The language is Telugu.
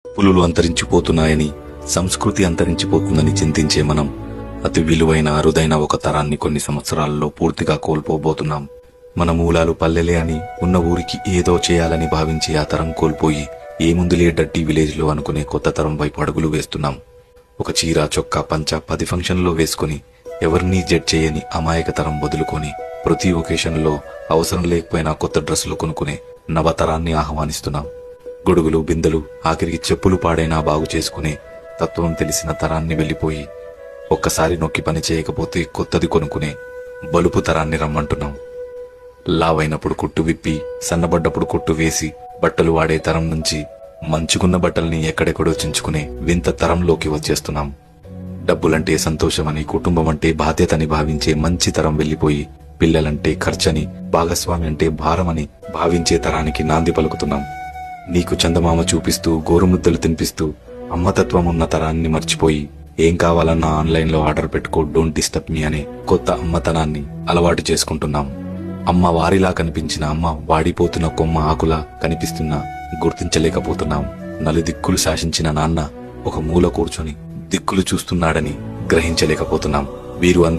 పులులు అంతరించిపోతున్నాయని, సంస్కృతి అంతరించిపోతుందని చింతించే మనం అతి విలువైన అరుదైన ఒక తరాన్ని కొన్ని సంవత్సరాలలో పూర్తిగా కోల్పోబోతున్నాం. మన మూలాలు పల్లెలే అని, ఉన్న ఊరికి ఏదో చేయాలని భావించి ఆ తరం కోల్పోయి ఏముందులే డడ్డీ విలేజ్ లో అనుకునే కొత్త తరం వైపు అడుగులు వేస్తున్నాం. ఒక చీర, చొక్కా, పంచ 10 ఫంక్షన్లో వేసుకుని ఎవరినీ జడ్జ్ చేయని అమాయక తరం వదులుకొని ప్రతి ఒకేషన్లో అవసరం లేకపోయినా కొత్త డ్రెస్సులు కొనుక్కునే నవతరాన్ని ఆహ్వానిస్తున్నాం. గొడుగులు, బిందెలు, ఆఖరికి చెప్పులు పాడైనా బాగు చేసుకునే తత్వం తెలిసిన తరాన్ని వెళ్లిపోయి ఒక్కసారి నొక్కి పని చేయకపోతే కొత్తది కొనుక్కునే బలుపు తరాన్ని రమ్మంటున్నాం. లావైనప్పుడు కుట్టు విప్పి, సన్నబడ్డప్పుడు కుట్టు వేసి బట్టలు వాడే తరం నుంచి మంచుకున్న బట్టల్ని ఎక్కడెక్కడో చించుకునే వింత తరంలోకి వచ్చేస్తున్నాం. డబ్బులంటే సంతోషమని, కుటుంబం అంటే బాధ్యతని భావించే మంచి తరం వెళ్లిపోయి పిల్లలంటే ఖర్చని, భాగస్వామి అంటే భారమని భావించే తరానికి నాంది పలుకుతున్నాం. నీకు చందమామ చూపిస్తూ, గోరుముద్దలు తినిపిస్తూ అమ్మతత్వం ఉన్న తరాన్ని మర్చిపోయి ఏం కావాలన్నా ఆన్లైన్లో ఆర్డర్ పెట్టుకో, డోంట్ డిస్టర్బ్ మీ అనే కొత్త అమ్మతనాన్ని అలవాటు చేసుకుంటున్నాం. అమ్మ వారిలా కనిపించిన అమ్మ వాడిపోతున్న కొమ్మ ఆకులా కనిపిస్తున్నా గుర్తించలేకపోతున్నాం. నలుదిక్కులు శాసించిన నాన్న ఒక మూల కూర్చొని దిక్కులు చూస్తున్నాడని గ్రహించలేకపోతున్నాం. వీరు అంది